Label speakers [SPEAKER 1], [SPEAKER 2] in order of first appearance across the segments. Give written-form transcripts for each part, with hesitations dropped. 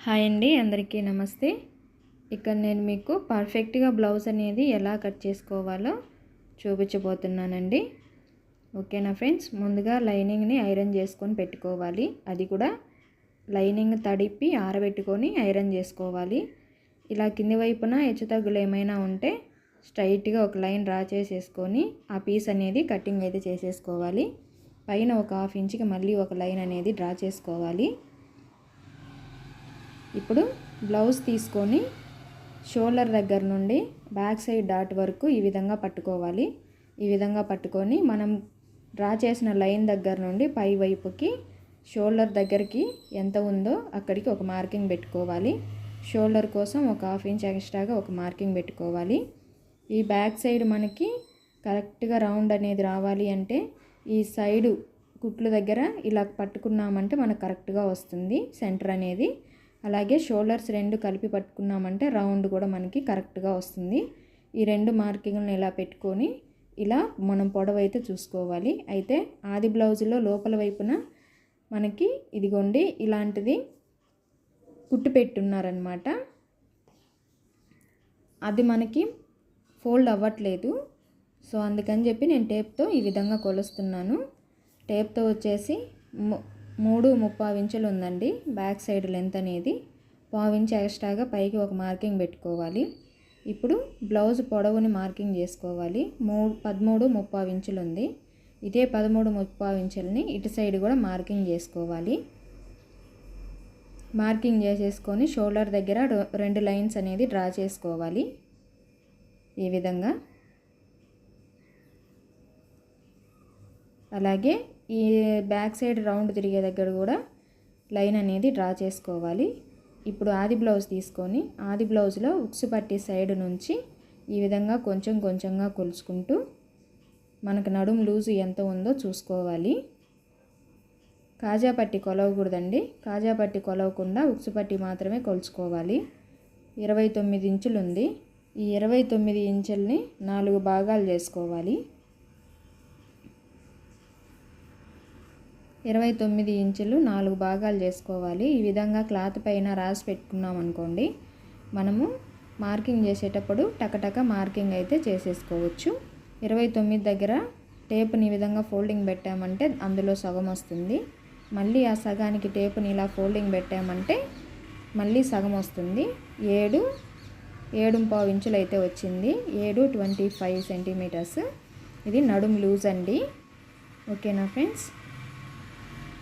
[SPEAKER 1] Hi అండి, అందరికీ నమస్తే. ఇక్కడ నేను మీకు పర్ఫెక్ట్గా బ్లౌజ్ అనేది ఎలా కట్ చేసుకోవాలో చూపించబోతున్నానండి. ఓకేనా ఫ్రెండ్స్, ముందుగా లైనింగ్ని ఐరన్ చేసుకొని పెట్టుకోవాలి. అది కూడా లైనింగ్ తడిపి ఆరబెట్టుకొని ఐరన్ చేసుకోవాలి. ఇలా కింది వైపున హెచ్చుతగ్గులు ఏమైనా ఉంటే స్ట్రైట్గా ఒక లైన్ డ్రా చేసేసుకొని ఆ పీస్ అనేది కటింగ్ అయితే చేసేసుకోవాలి. పైన ఒక 1/2 ఇంచుకి మళ్ళీ ఒక లైన్ అనేది డ్రా చేసుకోవాలి. ఇప్పుడు బ్లౌజ్ తీసుకొని షోల్డర్ దగ్గర నుండి బ్యాక్ సైడ్ డాట్ వరకు ఈ విధంగా పట్టుకోవాలి. ఈ విధంగా పట్టుకొని మనం డ్రా చేసిన లైన్ దగ్గర నుండి పై వైపుకి షోల్డర్ దగ్గరికి ఎంత ఉందో అక్కడికి ఒక మార్కింగ్ పెట్టుకోవాలి. షోల్డర్ కోసం ఒక 1/2 ఇంచ్ ఎక్స్ట్రాగా ఒక మార్కింగ్ పెట్టుకోవాలి. ఈ బ్యాక్ సైడ్ మనకి కరెక్ట్గా రౌండ్ అనేది రావాలి అంటే ఈ సైడు కుట్లు దగ్గర ఇలా పట్టుకున్నామంటే మనకు కరెక్ట్గా వస్తుంది సెంటర్ అనేది. అలాగే షోల్డర్స్ రెండు కలిపి పట్టుకున్నామంటే రౌండ్ కూడా మనకి కరెక్ట్గా వస్తుంది. ఈ రెండు మార్కింగ్లను ఇలా పెట్టుకొని ఇలా మనం పొడవు అయితే చూసుకోవాలి. అయితే ఆది బ్లౌజులో లోపల వైపున మనకి ఇదిగోండి ఇలాంటిది కుట్టు పెట్టున్నారనమాట. అది మనకి ఫోల్డ్ అవ్వట్లేదు. సో అందుకని చెప్పి నేను టేప్తో ఈ విధంగా కొలుస్తున్నాను. టేప్తో వచ్చేసి 3.75 ఇంచులు ఉందండి బ్యాక్ సైడ్ లెంత్ అనేది. 1/2 ఇంచ్ ఎక్స్ట్రాగా పైకి ఒక మార్కింగ్ పెట్టుకోవాలి. ఇప్పుడు బ్లౌజ్ పొడవుని మార్కింగ్ చేసుకోవాలి. 13.75 ఇంచులు ఉంది. ఇదే 13.75 ఇంచులని ఇటు సైడ్ కూడా మార్కింగ్ చేసుకోవాలి. మార్కింగ్ చేసేసుకొని షోల్డర్ దగ్గర 2 లైన్స్ అనేది డ్రా చేసుకోవాలి. ఈ విధంగా అలాగే ఈ బ్యాక్ సైడ్ రౌండ్ తిరిగే దగ్గర కూడా లైన్ అనేది డ్రా చేసుకోవాలి. ఇప్పుడు ఆది బ్లౌజ్ తీసుకొని ఆది బ్లౌజ్లో ఉక్సు పట్టి సైడ్ నుంచి ఈ విధంగా కొంచెం కొంచెంగా కొలుచుకుంటూ మనకు నడుము లూజు ఎంత ఉందో చూసుకోవాలి. కాజా పట్టి కొలవకూడదండి. కాజా పట్టి కొలవకుండా ఉక్సు పట్టి మాత్రమే కొలుచుకోవాలి. 29 ఇంచులు ఉంది. ఈ 29 ఇంచుల్ని 4 భాగాలు చేసుకోవాలి. 29 ఇంచులు 4 భాగాలు చేసుకోవాలి. ఈ విధంగా క్లాత్ పైన రాసి పెట్టుకున్నాం అనుకోండి, మనము మార్కింగ్ చేసేటప్పుడు టకటక మార్కింగ్ అయితే చేసేసుకోవచ్చు. 29 దగ్గర టేప్ని ఈ విధంగా ఫోల్డింగ్ పెట్టామంటే అందులో సగం వస్తుంది. మళ్ళీ ఆ సగానికి టేప్ని ఇలా ఫోల్డింగ్ పెట్టామంటే మళ్ళీ సగం వస్తుంది. 7.25 ఇంచులు అయితే వచ్చింది. 7.25 సెంటీమీటర్స్. ఇది నడుము లూజ్ అండి. ఓకేనా ఫ్రెండ్స్,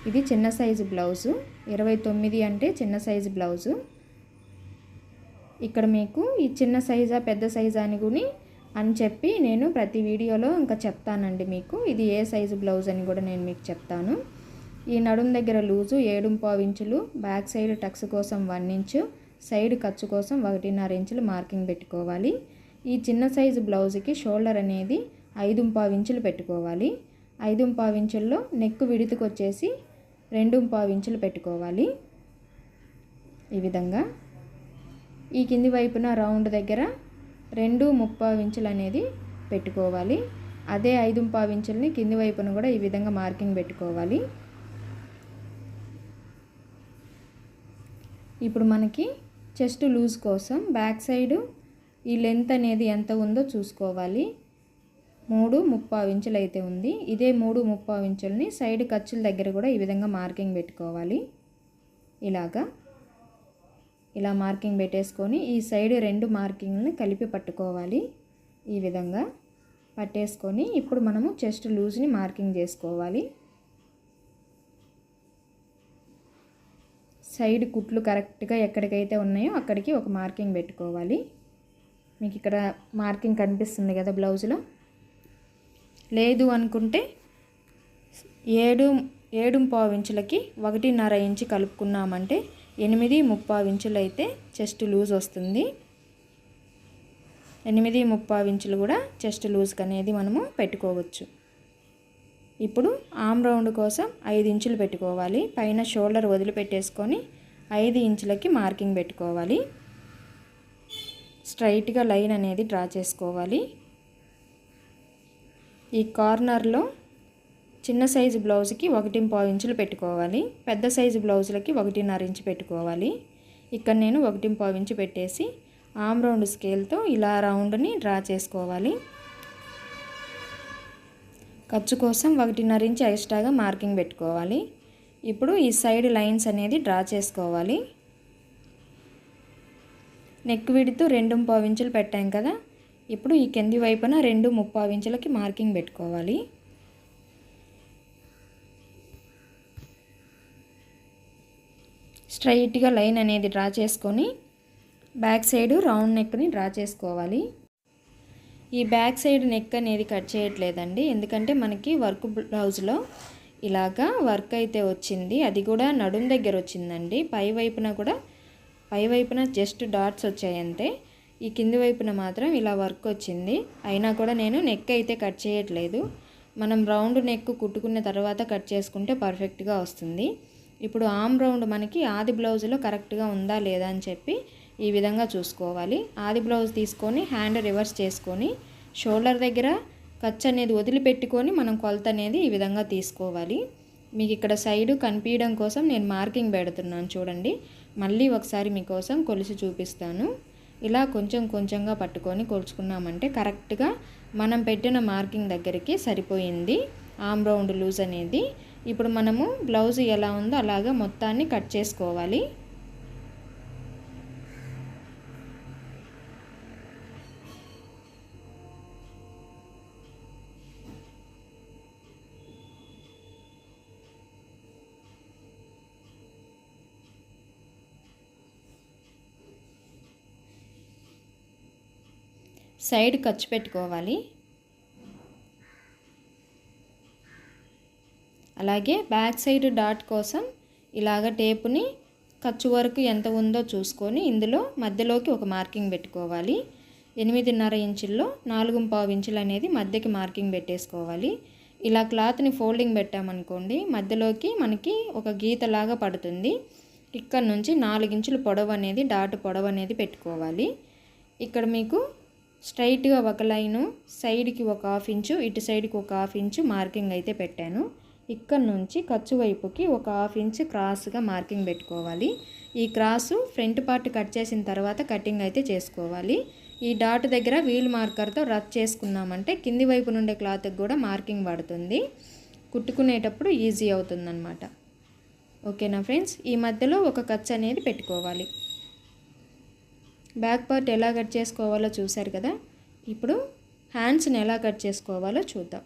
[SPEAKER 1] ఇది చిన్న సైజు బ్లౌజు. 29 అంటే చిన్న సైజు బ్లౌజు. ఇక్కడ మీకు ఈ చిన్న సైజా పెద్ద సైజా అని చెప్పి నేను ప్రతి వీడియోలో ఇంకా చెప్తానండి మీకు. ఇది ఏ సైజు బ్లౌజ్ అని కూడా నేను మీకు చెప్తాను. ఈ నడుం దగ్గర లూజు 7.25 ఇంచులు, బ్యాక్ సైడ్ టక్స్ కోసం 1 ఇంచు, సైడ్ ఖర్చు కోసం 1.5 ఇంచులు మార్కింగ్ పెట్టుకోవాలి. ఈ చిన్న సైజు బ్లౌజ్కి షోల్డర్ అనేది 5.25 ఇంచులు పెట్టుకోవాలి. 5.25 ఇంచుల్లో నెక్ విడుతుకు వచ్చేసి 2.25 ఇంచులు పెట్టుకోవాలి. ఈ విధంగా ఈ కింది వైపున రౌండ్ దగ్గర 2.30 ఇంచులు అనేది పెట్టుకోవాలి. అదే 5.25 ఇంచులని కింది వైపున కూడా ఈ విధంగా మార్కింగ్ పెట్టుకోవాలి. ఇప్పుడు మనకి చెస్ట్ లూజ్ కోసం బ్యాక్ సైడ్ ఈ లెంత్ అనేది ఎంత ఉందో చూసుకోవాలి. 3.30 ఇంచులు అయితే ఉంది. ఇదే 3.30 ఇంచులని సైడ్ ఖర్చుల దగ్గర కూడా ఈ విధంగా మార్కింగ్ పెట్టుకోవాలి. ఇలా మార్కింగ్ పెట్టేసుకొని ఈ సైడ్ 2 మార్కింగ్ని కలిపి పట్టుకోవాలి. ఈ విధంగా పట్టేసుకొని ఇప్పుడు మనము చెస్ట్ లూజ్ని మార్కింగ్ చేసుకోవాలి. సైడ్ కుట్లు కరెక్ట్గా ఎక్కడికైతే ఉన్నాయో అక్కడికి ఒక మార్కింగ్ పెట్టుకోవాలి. మీకు ఇక్కడ మార్కింగ్ కనిపిస్తుంది కదా బ్లౌజ్లో. లేదు అనుకుంటే 7.25 ఇంచులకి 1.5 ఇంచు కలుపుకున్నామంటే 8.30 ఇంచులు అయితే చెస్ట్ లూజ్ వస్తుంది. 8.30 ఇంచులు కూడా చెస్ట్ లూజ్కి అనేది మనము పెట్టుకోవచ్చు. ఇప్పుడు ఆమ్ రౌండ్ కోసం 5 ఇంచులు పెట్టుకోవాలి. పైన షోల్డర్ వదిలిపెట్టేసుకొని 5 ఇంచులకి మార్కింగ్ పెట్టుకోవాలి. స్ట్రైట్గా లైన్ అనేది డ్రా చేసుకోవాలి. ఈ కార్నర్లో చిన్న సైజు బ్లౌజ్కి 1.25 ఇంచులు పెట్టుకోవాలి. పెద్ద సైజు బ్లౌజులకి 1.5 ఇంచు పెట్టుకోవాలి. ఇక్కడ నేను 1.5 ఇంచు పెట్టేసి ఆమ్ రౌండ్ స్కేల్తో ఇలా రౌండ్ని డ్రా చేసుకోవాలి. ఖర్చు కోసం 1.5 ఇంచు ఎక్స్ట్రాగా మార్కింగ్ పెట్టుకోవాలి. ఇప్పుడు ఈ సైడ్ లైన్స్ అనేది డ్రా చేసుకోవాలి. నెక్ విడ్త్ 2.5 ఇంచులు పెట్టాం కదా, ఇప్పుడు ఈ కింది వైపున 2.5 ఇంచులకి మార్కింగ్ పెట్టుకోవాలి. స్ట్రైట్గా లైన్ అనేది డ్రా చేసుకొని బ్యాక్ సైడ్ రౌండ్ నెక్ని డ్రా చేసుకోవాలి. ఈ బ్యాక్ సైడ్ నెక్ అనేది కట్ చేయట్లేదండి, ఎందుకంటే మనకి వర్క్ బ్లౌజ్లో ఇలాగా వర్క్ అయితే వచ్చింది, అది కూడా నడుం దగ్గర వచ్చిందండి. పై వైపున జస్ట్ డాట్స్ వచ్చాయంటే, ఈ కింది వైపున మాత్రం ఇలా వర్క్ వచ్చింది. అయినా కూడా నేను నెక్ అయితే కట్ చేయట్లేదు. మనం రౌండ్ నెక్ కుట్టుకున్న తర్వాత కట్ చేసుకుంటే పర్ఫెక్ట్గా వస్తుంది. ఇప్పుడు ఆమ్ రౌండ్ మనకి ఆది బ్లౌజ్లో కరెక్ట్గా ఉందా లేదా అని చెప్పి ఈ విధంగా చూసుకోవాలి. ఆది బ్లౌజ్ తీసుకొని హ్యాండ్ రివర్స్ చేసుకొని షోల్డర్ దగ్గర ఖర్చు అనేది వదిలిపెట్టుకొని మనం కొలత అనేది ఈ విధంగా తీసుకోవాలి. మీకు ఇక్కడ సైడు కనిపించడం కోసం నేను మార్కింగ్ పెడుతున్నాను చూడండి. మళ్ళీ ఒకసారి మీకోసం కొలిసి చూపిస్తాను. ఇలా కొంచెం కొంచెంగా పట్టుకొని కొలుచుకున్నామంటే కరెక్ట్గా మనం పెట్టిన మార్కింగ్ దగ్గరికి సరిపోయింది ఆమ్ రౌండ్ లూజ్ అనేది. ఇప్పుడు మనము బ్లౌజ్ ఎలా ఉందో అలాగా మొత్తాన్ని కట్ చేసుకోవాలి. సైడ్ ఖర్చు పెట్టుకోవాలి. అలాగే బ్యాక్ సైడ్ డాట్ కోసం ఇలాగ టేపుని ఖర్చు వరకు ఎంత ఉందో చూసుకొని ఇందులో మధ్యలోకి ఒక మార్కింగ్ పెట్టుకోవాలి. 8.5 ఇంచుల్లో 4.5 ఇంచులు అనేది మధ్యకి మార్కింగ్ పెట్టేసుకోవాలి. ఇలా క్లాత్ని ఫోల్డింగ్ పెట్టామనుకోండి, మధ్యలోకి మనకి ఒక గీతలాగా పడుతుంది. ఇక్కడ నుంచి 4 ఇంచులు పొడవు అనేది డాట్ పొడవు అనేది పెట్టుకోవాలి. ఇక్కడ మీకు స్ట్రైట్గా ఒక లైను, సైడ్కి ఒక 1/2 ఇంచు, ఇటు సైడ్కి ఒక 1/2 ఇంచు మార్కింగ్ అయితే పెట్టాను. ఇక్కడ నుంచి ఖర్చు వైపుకి ఒక 1/2 ఇంచు క్రాస్గా మార్కింగ్ పెట్టుకోవాలి. ఈ క్రాసు ఫ్రంట్ పార్ట్ కట్ చేసిన తర్వాత కటింగ్ అయితే చేసుకోవాలి. ఈ డాట్ దగ్గర వీల్ మార్కర్తో రబ్ చేసుకున్నామంటే కింది వైపు నుండే క్లాత్కి కూడా మార్కింగ్ పడుతుంది, కుట్టుకునేటప్పుడు ఈజీ అవుతుందన్నమాట. ఓకేనా ఫ్రెండ్స్, ఈ మధ్యలో ఒక ఖర్చు అనేది పెట్టుకోవాలి. బ్యాక్ పార్ట్ ఎలా కట్ చేసుకోవాలో చూశారు కదా. ఇప్పుడు హ్యాండ్స్ని ఎలా కట్ చేసుకోవాలో చూద్దాం.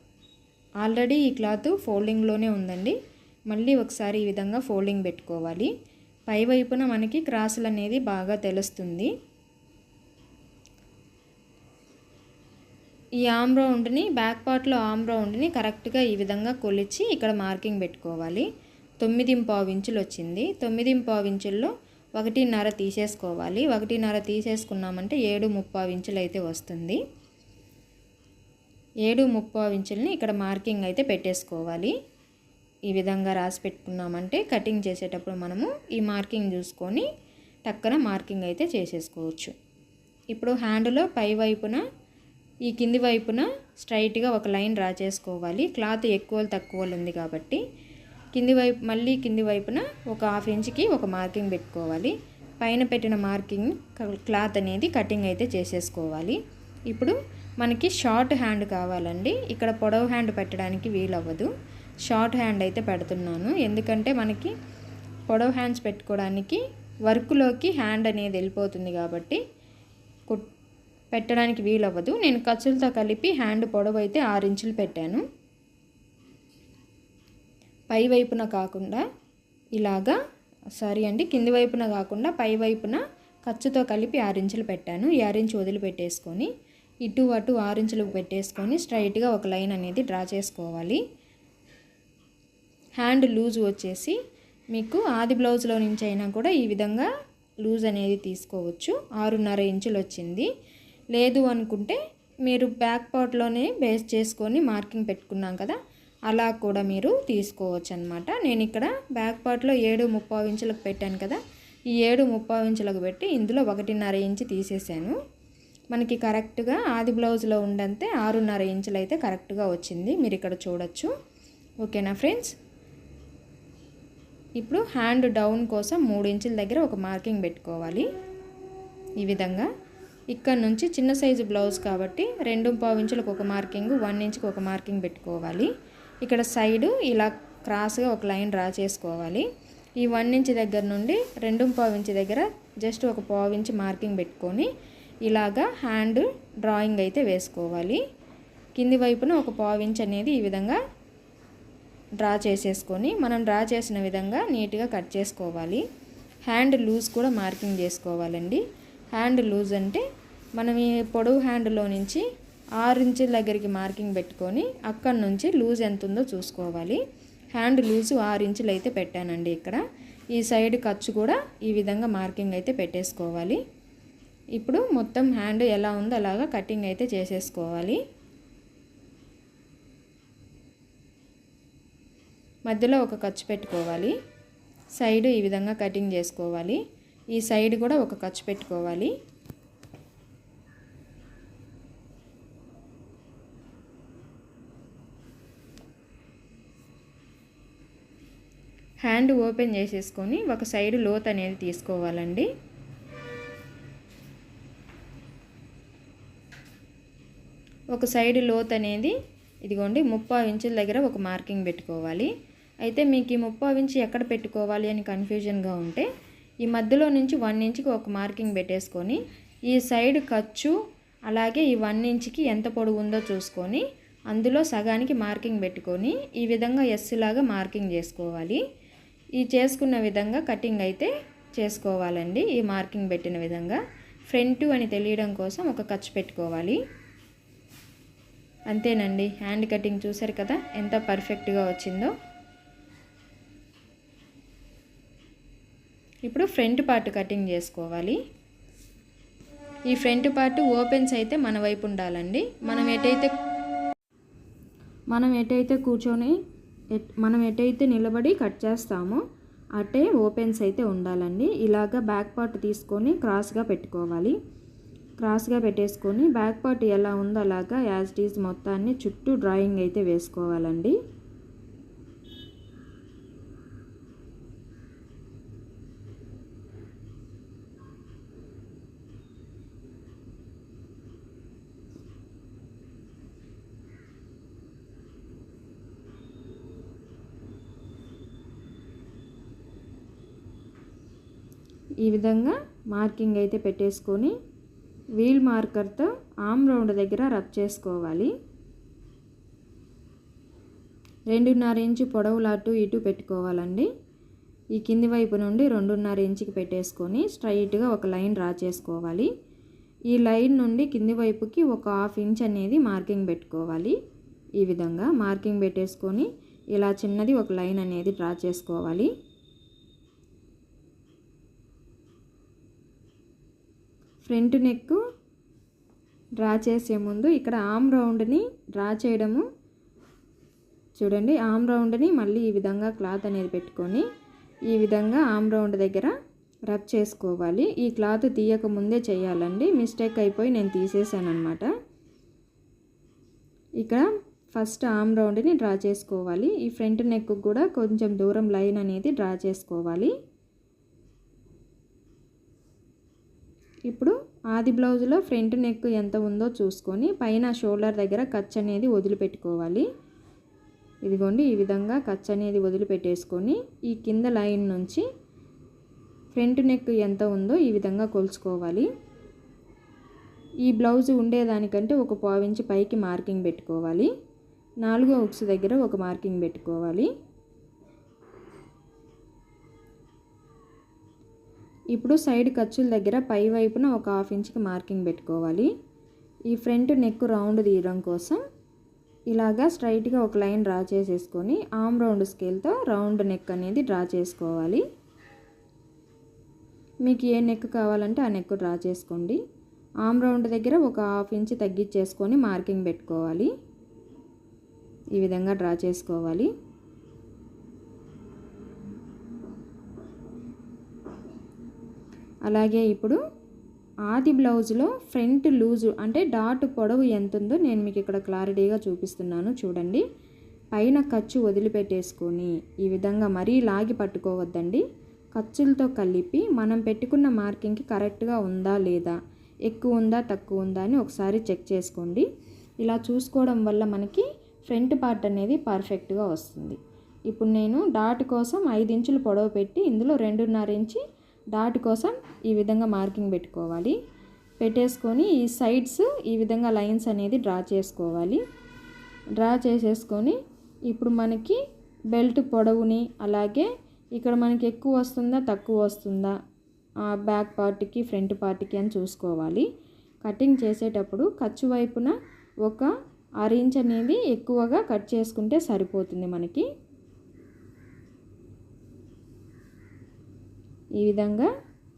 [SPEAKER 1] ఆల్రెడీ ఈ క్లాత్ ఫోల్డింగ్లోనే ఉందండి. మళ్ళీ ఒకసారి ఈ విధంగా ఫోల్డింగ్ పెట్టుకోవాలి. పై వైపున మనకి క్రాసులు అనేది బాగా తెలుస్తుంది. ఈ ఆమ్ రౌండ్ని, బ్యాక్ పార్ట్లో ఆమ్ రౌండ్ని కరెక్ట్గా ఈ విధంగా కొలిచి ఇక్కడ మార్కింగ్ పెట్టుకోవాలి. 9.5 ఇంచులు వచ్చింది. 9.5 ఇంచుల్లో 1.5 తీసేసుకోవాలి. 1.5 తీసేసుకున్నామంటే 7.5 ఇంచులు అయితే వస్తుంది. 7.5 ఇంచులని ఇక్కడ మార్కింగ్ అయితే పెట్టేసుకోవాలి. ఈ విధంగా రాసి పెట్టుకున్నామంటే కటింగ్ చేసేటప్పుడు మనము ఈ మార్కింగ్ చూసుకొని టక్కన మార్కింగ్ అయితే చేసేసుకోవచ్చు. ఇప్పుడు హ్యాండ్లో పై వైపున ఈ కింది వైపున స్ట్రైట్గా ఒక లైన్ డ్రా చేసుకోవాలి. క్లాత్ ఎక్కువ తక్కువ ఉంది కాబట్టి మళ్ళీ కింది వైపున ఒక 1/2 ఇంచుకి ఒక మార్కింగ్ పెట్టుకోవాలి. పైన పెట్టిన మార్కింగ్ క్లాత్ అనేది కటింగ్ అయితే చేసేసుకోవాలి. ఇప్పుడు మనకి షార్ట్ హ్యాండ్ కావాలండి. ఇక్కడ పొడవు హ్యాండ్ పెట్టడానికి వీలవ్వదు, షార్ట్ హ్యాండ్ అయితే పెడుతున్నాను. ఎందుకంటే మనకి పొడవు హ్యాండ్స్ పెట్టుకోవడానికి వర్క్లోకి హ్యాండ్ అనేది వెళ్ళిపోతుంది కాబట్టి పెట్టడానికి వీలవ్వదు. నేను ఖర్చులతో కలిపి హ్యాండ్ పొడవు అయితే 6 ఇంచులు పెట్టాను. పై వైపున కాకుండా ఇలాగా కింది వైపున కాకుండా పై వైపున ఖర్చుతో కలిపి 6 ఇంచులు పెట్టాను. ఈ 6 ఇంచు వదిలిపెట్టేసుకొని ఇటు అటు 6 ఇంచులకు పెట్టేసుకొని స్ట్రైట్గా ఒక లైన్ అనేది డ్రా చేసుకోవాలి. హ్యాండ్ లూజ్ వచ్చేసి మీకు ఆది బ్లౌజ్లో నుంచి అయినా కూడా ఈ విధంగా లూజ్ అనేది తీసుకోవచ్చు. 6.5 ఇంచులు వచ్చింది. లేదు అనుకుంటే మీరు బ్యాక్ పార్ట్లోనే బేస్ చేసుకొని మార్కింగ్ పెట్టుకున్నాం కదా, అలా కూడా మీరు తీసుకోవచ్చు అన్నమాట. నేను ఇక్కడ బ్యాక్ పార్ట్లో 7.5 ఇంచులకు పెట్టాను కదా, ఈ 7.5 ఇంచులకు పెట్టి ఇందులో 1.5 ఇంచు తీసేసాను. మనకి కరెక్ట్గా ఆది బ్లౌజ్లో ఉండంతే 6.5 ఇంచులు అయితే కరెక్ట్గా వచ్చింది. మీరు ఇక్కడ చూడొచ్చు. ఓకేనా ఫ్రెండ్స్, ఇప్పుడు హ్యాండ్ డౌన్ కోసం 3 ఇంచుల దగ్గర ఒక మార్కింగ్ పెట్టుకోవాలి. ఈ విధంగా ఇక్కడ నుంచి చిన్న సైజు బ్లౌజ్ కాబట్టి 2.5 ఇంచులకు ఒక మార్కింగ్, 1 ఇంచుకి ఒక మార్కింగ్ పెట్టుకోవాలి. ఇక్కడ సైడు ఇలా క్రాస్గా ఒక లైన్ డ్రా చేసుకోవాలి. ఈ 1 ఇంచ్ దగ్గర నుండి 2.5 ఇంచ్ దగ్గర జస్ట్ ఒక 1/2 ఇంచ్ మార్కింగ్ పెట్టుకొని ఇలాగా హ్యాండ్ డ్రాయింగ్ అయితే వేసుకోవాలి. కింది వైపున ఒక 1/2 ఇంచ్ అనేది ఈ విధంగా డ్రా చేసేసుకొని మనం డ్రా చేసిన విధంగా నీట్గా కట్ చేసుకోవాలి. హ్యాండ్ లూజ్ కూడా మార్కింగ్ చేసుకోవాలండి. హ్యాండ్ లూజ్ అంటే మనం ఈ పొడవు హ్యాండ్లో నుంచి 6 ఇంచుల దగ్గరికి మార్కింగ్ పెట్టుకొని అక్కడి నుంచి లూజ్ ఎంత ఉందో చూసుకోవాలి. హ్యాండ్ లూజు 6 ఇంచులు అయితే పెట్టానండి. ఇక్కడ ఈ సైడ్ ఖర్చు కూడా ఈ విధంగా మార్కింగ్ అయితే పెట్టేసుకోవాలి. ఇప్పుడు మొత్తం హ్యాండ్ ఎలా ఉందో అలాగా కటింగ్ అయితే చేసేసుకోవాలి. మధ్యలో ఒక ఖర్చు పెట్టుకోవాలి. సైడ్ ఈ విధంగా కటింగ్ చేసుకోవాలి. ఈ సైడ్ కూడా ఒక ఖర్చు పెట్టుకోవాలి. హ్యాండ్ ఓపెన్ చేసేసుకొని ఒక సైడ్ లోత్ అనేది తీసుకోవాలండి. ఒక సైడ్ లోత్ అనేది ఇదిగోండి 30 ఇంచుల దగ్గర ఒక మార్కింగ్ పెట్టుకోవాలి. అయితే మీకు ఈ 30 ఇంచ్ ఎక్కడ పెట్టుకోవాలి అని కన్ఫ్యూజన్గా ఉంటే ఈ మధ్యలో నుంచి 1 ఇంచుకి ఒక మార్కింగ్ పెట్టేసుకొని ఈ సైడ్ ఖర్చు అలాగే ఈ 1 ఇంచుకి ఎంత పొడవు ఉందో చూసుకొని అందులో సగానికి మార్కింగ్ పెట్టుకొని ఈ విధంగా ఎస్ లాగా మార్కింగ్ చేసుకోవాలి. ఈ చేసుకున్న విధంగా కటింగ్ అయితే చేసుకోవాలండి. ఈ మార్కింగ్ పెట్టిన విధంగా ఫ్రంట్ అని తెలియడం కోసం ఒక ఖర్చు పెట్టుకోవాలి. అంతేనండి, హ్యాండ్ కటింగ్ చూసారు కదా ఎంత పర్ఫెక్ట్గా వచ్చిందో. ఇప్పుడు ఫ్రంట్ పార్ట్ కటింగ్ చేసుకోవాలి. ఈ ఫ్రంట్ పార్ట్ ఓపెన్స్ అయితే మన వైపు ఉండాలండి. మనం ఎటైతే నిలబడి కట్ చేస్తామో అటే ఓపెన్స్ అయితే ఉండాలండి. ఇలాగా బ్యాక్ పార్ట్ తీసుకొని క్రాస్గా పెట్టుకోవాలి. క్రాస్గా పెట్టేసుకొని బ్యాక్ పార్ట్ ఎలా ఉందో అలాగా యాజ్ ఇట్ ఈజ్ మొత్తాన్ని చుట్టూ డ్రాయింగ్ అయితే వేసుకోవాలండి. ఈ విధంగా మార్కింగ్ అయితే పెట్టేసుకొని వీల్ మార్కర్తో ఆర్మ్ రౌండ్ దగ్గర రబ్ చేసుకోవాలి. 2.5 ఇంచు పొడవులు అటు ఇటు పెట్టుకోవాలండి. ఈ కింది వైపు నుండి 2.5 ఇంచుకి పెట్టేసుకొని స్ట్రైట్గా ఒక లైన్ డ్రా చేసుకోవాలి. ఈ లైన్ నుండి కింది వైపుకి ఒక 1/2 ఇంచ్ అనేది మార్కింగ్ పెట్టుకోవాలి. ఈ విధంగా మార్కింగ్ పెట్టేసుకొని ఇలా చిన్నది ఒక లైన్ అనేది డ్రా చేసుకోవాలి. ఫ్రంట్ నెక్ డ్రా చేసే ముందు ఇక్కడ ఆర్మ్ రౌండ్ని డ్రా చేయడము చూడండి. ఆర్మ్ రౌండ్ని మళ్ళీ ఈ విధంగా క్లాత్ అనేది పెట్టుకొని ఈ విధంగా ఆర్మ్ రౌండ్ దగ్గర రబ్ చేసుకోవాలి. ఈ క్లాత్ తీయక ముందే చేయాలండి. మిస్టేక్ అయిపోయి నేను తీసేసాను అనమాట. ఇక్కడ ఫస్ట్ ఆర్మ్ రౌండ్ని డ్రా చేసుకోవాలి. ఈ ఫ్రంట్ నెక్ కూడా కొంచెం దూరం లైన్ అనేది డ్రా చేసుకోవాలి. ఇప్పుడు ఆది బ్లౌజ్లో ఫ్రంట్ నెక్ ఎంత ఉందో చూసుకొని పైన షోల్డర్ దగ్గర ఖర్చు అనేది వదిలిపెట్టుకోవాలి. ఇదిగోండి ఈ విధంగా ఖర్చు అనేది వదిలిపెట్టేసుకొని ఈ కింద లైన్ నుంచి ఫ్రంట్ నెక్ ఎంత ఉందో ఈ విధంగా కొలుచుకోవాలి. ఈ బ్లౌజ్ ఉండేదానికంటే ఒక 1/2 ఇంచ్ పైకి మార్కింగ్ పెట్టుకోవాలి. 4వ ఉక్స్ దగ్గర ఒక మార్కింగ్ పెట్టుకోవాలి. ఇప్పుడు సైడ్ ఖర్చుల దగ్గర పై వైపున ఒక 1/2 ఇంచ్కి మార్కింగ్ పెట్టుకోవాలి. ఈ ఫ్రంట్ నెక్ రౌండ్ తీయడం కోసం ఇలాగా స్ట్రైట్గా ఒక లైన్ డ్రా చేసేసుకొని ఆర్మ్ రౌండ్ స్కేల్తో రౌండ్ నెక్ అనేది డ్రా చేసుకోవాలి. మీకు ఏ నెక్ కావాలంటే ఆ నెక్ డ్రా చేసుకోండి. ఆర్మ్ రౌండ్ దగ్గర ఒక 1/2 ఇంచ్ తగ్గించేసుకొని మార్కింగ్ పెట్టుకోవాలి. ఈ విధంగా డ్రా చేసుకోవాలి. అలాగే ఇప్పుడు ఆది బ్లౌజ్లో ఫ్రంట్ లూజు అంటే డాట్ పొడవు ఎంత ఉందో నేను మీకు ఇక్కడ క్లారిటీగా చూపిస్తున్నాను చూడండి. పైన ఖర్చు వదిలిపెట్టేసుకొని ఈ విధంగా మరీ లాగి పట్టుకోవద్దండి. ఖర్చులతో కలిపి మనం పెట్టుకున్న మార్కింగ్కి కరెక్ట్గా ఉందా లేదా, ఎక్కువ ఉందా తక్కువ ఉందా అని ఒకసారి చెక్ చేసుకోండి. ఇలా చూసుకోవడం వల్ల మనకి ఫ్రంట్ పార్ట్ అనేది పర్ఫెక్ట్గా వస్తుంది. ఇప్పుడు నేను డాట్ కోసం 5 ఇంచులు పొడవు పెట్టి ఇందులో 2.5 ఇంచి డాట్ కోసం ఈ విధంగా మార్కింగ్ పెట్టుకోవాలి. పెట్టేసుకొని ఈ సైడ్స్ ఈ విధంగా లైన్స్ అనేది డ్రా చేసుకోవాలి. డ్రా చేసేసుకొని ఇప్పుడు మనకి బెల్ట్ పొడవుని, అలాగే ఇక్కడ మనకి ఎక్కువ వస్తుందా తక్కువ వస్తుందా బ్యాక్ పార్ట్కి ఫ్రంట్ పార్ట్కి అని చూసుకోవాలి. కటింగ్ చేసేటప్పుడు ఖర్చు వైపున ఒక 6 ఇంచ్ అనేది ఎక్కువగా కట్ చేసుకుంటే సరిపోతుంది మనకి. ఈ విధంగా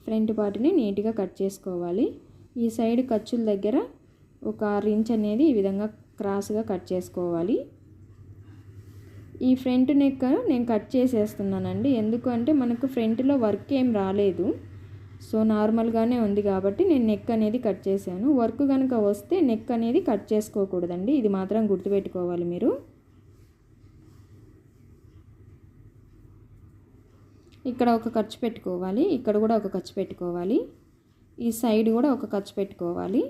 [SPEAKER 1] ఫ్రంట్ పార్ట్ని నీట్గా కట్ చేసుకోవాలి. ఈ సైడ్ ఖర్చుల దగ్గర ఒక 6 ఇంచ్ అనేది ఈ విధంగా క్రాస్గా కట్ చేసుకోవాలి. ఈ ఫ్రంట్ నెక్ నేను కట్ చేసేస్తున్నానండి. ఎందుకంటే మనకు ఫ్రంట్లో వర్క్ ఏం రాలేదు, సో నార్మల్గానే ఉంది కాబట్టి నేను నెక్ అనేది కట్ చేశాను. వర్క్ కనుక వస్తే నెక్ అనేది కట్ చేసుకోకూడదండి, ఇది మాత్రం గుర్తుపెట్టుకోవాలి మీరు. ఇక్కడ ఒక ఖర్చు పెట్టుకోవాలి, ఇక్కడ కూడా ఒక ఖర్చు పెట్టుకోవాలి, ఈ సైడ్ కూడా ఒక ఖర్చు పెట్టుకోవాలి.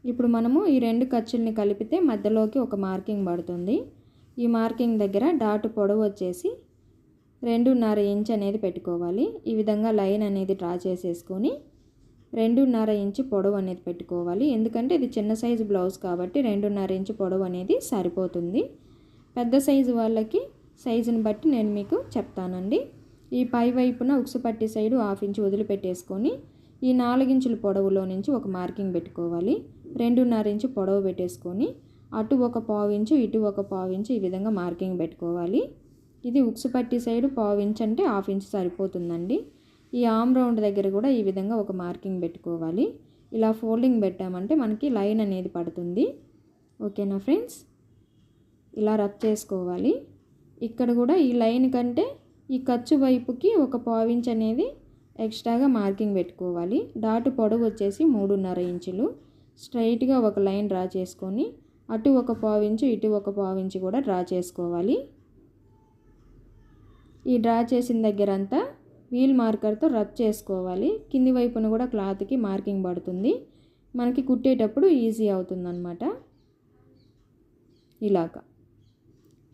[SPEAKER 1] ఇప్పుడు మనము ఈ 2 ఖర్చుల్ని కలిపితే మధ్యలోకి ఒక మార్కింగ్ పడుతుంది. ఈ మార్కింగ్ దగ్గర డాట్ పొడవు వచ్చేసి 2.5 ఇంచ్ అనేది పెట్టుకోవాలి. ఈ విధంగా లైన్ అనేది డ్రా చేసేసుకొని 2.5 ఇంచ్ పొడవు అనేది పెట్టుకోవాలి. ఎందుకంటే ఇది చిన్న సైజు బ్లౌజ్ కాబట్టి 2.5 ఇంచ్ పొడవు అనేది సరిపోతుంది. పెద్ద సైజు వాళ్ళకి సైజుని బట్టి నేను మీకు చెప్తానండి. ఈ పై వైపున ఉక్సు పట్టి సైడు 1/2 ఇంచ్ వదిలిపెట్టేసుకొని ఈ 4 ఇంచుల పొడవులో నుంచి ఒక మార్కింగ్ పెట్టుకోవాలి. 2.5 ఇంచ్ పొడవు పెట్టేసుకొని అటు ఒక 1/4 ఇంచు ఇటు ఒక 1/4 ఇంచు ఈ విధంగా మార్కింగ్ పెట్టుకోవాలి. ఇది ఉక్సు పట్టి సైడు 1/4 ఇంచ్ అంటే 1/2 ఇంచ్ సరిపోతుందండి. ఈ ఆమ్ రౌండ్ దగ్గర కూడా ఈ విధంగా ఒక మార్కింగ్ పెట్టుకోవాలి. ఇలా ఫోల్డింగ్ పెట్టామంటే మనకి లైన్ అనేది పడుతుంది. ఓకేనా ఫ్రెండ్స్, ఇలా రబ్ చేసుకోవాలి. ఇక్కడ కూడా ఈ లైన్ కంటే ఈ ఖర్చు వైపుకి ఒక 1/4 ఇంచ్ అనేది ఎక్స్ట్రాగా మార్కింగ్ పెట్టుకోవాలి. డాట్ పొడవు వచ్చేసి 3.5 ఇంచులు. స్ట్రైట్గా ఒక లైన్ డ్రా చేసుకొని అటు ఒక 1/4 ఇంచు ఇటు ఒక 1/4 ఇంచు కూడా డ్రా చేసుకోవాలి. ఈ డ్రా చేసిన దగ్గర అంతా వీల్ మార్కర్తో రబ్ చేసుకోవాలి. కింది వైపున కూడా క్లాత్కి మార్కింగ్ పడుతుంది, మనకి కుట్టేటప్పుడు ఈజీ అవుతుందన్నమాట. ఇలాగా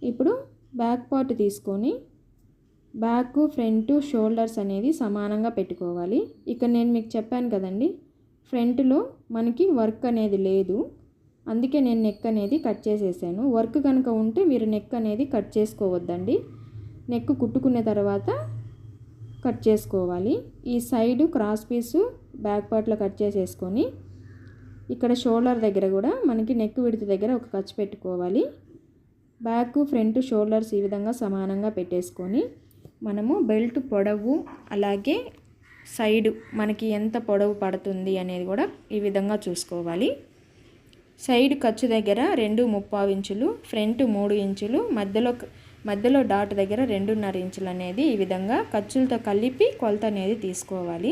[SPEAKER 1] ఇప్పుడు బ్యాక్ పార్ట్ తీసుకొని బ్యాక్ ఫ్రంట్ షోల్డర్స్ అనేది సమానంగా పెట్టుకోవాలి. ఇక్కడ నేను మీకు చెప్పాను కదండి, ఫ్రంట్లో మనకి వర్క్ అనేది లేదు, అందుకే నేను నెక్ అనేది కట్ చేసేసాను. వర్క్ కనుక ఉంటే మీరు నెక్ అనేది కట్ చేసుకోవద్దండి, నెక్ కుట్టుకున్న తర్వాత కట్ చేసుకోవాలి. ఈ సైడ్ క్రాస్ పీసు బ్యాక్ పార్ట్లో కట్ చేసేసుకొని ఇక్కడ షోల్డర్ దగ్గర కూడా మనకి నెక్ విడత దగ్గర ఒక ఖర్చు పెట్టుకోవాలి. బ్యాక్ ఫ్రంట్ షోల్డర్స్ ఈ విధంగా సమానంగా పెట్టేసుకొని మనము బెల్ట్ పొడవు అలాగే సైడ్ మనకి ఎంత పొడవు పడుతుంది అనేది కూడా ఈ విధంగా చూసుకోవాలి. సైడ్ ఖర్చు దగ్గర 2.5 ఇంచులు, ఫ్రంట్ 3 ఇంచులు, మధ్యలో డాట్ దగ్గర 2.5 ఇంచులు అనేది ఈ విధంగా ఖర్చులతో కలిపి కొలత అనేది తీసుకోవాలి.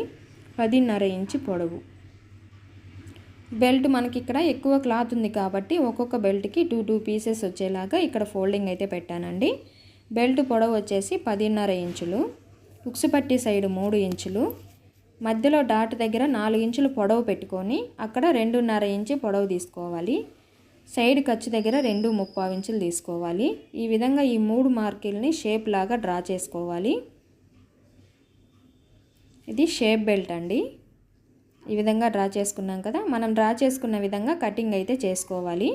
[SPEAKER 1] 10.5 ఇంచు పొడవు. బెల్ట్ మనకి ఇక్కడ ఎక్కువ క్లాత్ ఉంది కాబట్టి ఒక్కొక్క బెల్ట్కి 2 పీసెస్ వచ్చేలాగా ఇక్కడ ఫోల్డింగ్ అయితే పెట్టానండి. బెల్ట్ పొడవు వచ్చేసి 10.5 ఇంచులు, ఉక్సు పట్టి సైడ్ 3 ఇంచులు, మధ్యలో డాట్ దగ్గర 4 ఇంచులు పొడవు పెట్టుకొని అక్కడ 2.5 ఇంచు పొడవు తీసుకోవాలి. సైడ్ ఖర్చు దగ్గర 2.5 ఇంచులు తీసుకోవాలి. ఈ విధంగా ఈ 3 మార్కిల్ని షేప్ లాగా డ్రా చేసుకోవాలి. ఇది షేప్ బెల్ట్ అండి. ఈ విధంగా డ్రా చేసుకున్నాం కదా, మనం డ్రా చేసుకున్న విధంగా కటింగ్ అయితే చేసుకోవాలి.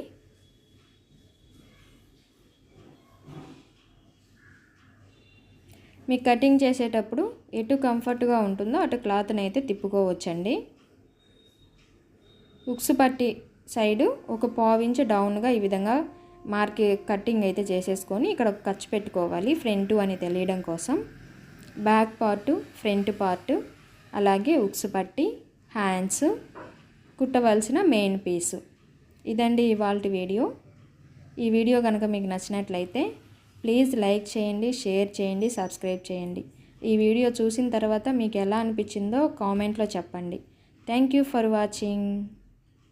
[SPEAKER 1] మీకు కటింగ్ చేసేటప్పుడు ఎటు కంఫర్ట్గా ఉంటుందో అటు క్లాత్ని అయితే తిప్పుకోవచ్చండి. ఉక్సు పట్టి సైడు ఒక 1/4 ఇంచ్ డౌన్గా ఈ విధంగా కటింగ్ అయితే చేసేసుకొని ఇక్కడ ఒక ఖర్చు పెట్టుకోవాలి, ఫ్రంట్ అని తెలియడం కోసం. బ్యాక్ పార్టు, ఫ్రంట్ పార్టు, అలాగే ఉక్సు పట్టి, హ్యాండ్స్, కుట్టవలసిన మెయిన్ పీసు. ఇదండి ఇవాల్టి వీడియో. ఈ వీడియో కనుక మీకు నచ్చినట్లయితే ప్లీజ్ లైక్ చేయండి, షేర్ చేయండి, సబ్స్క్రైబ్ చేయండి. ఈ వీడియో చూసిన తర్వాత మీకు ఎలా అనిపించిందో కామెంట్లో చెప్పండి. Thank you for watching.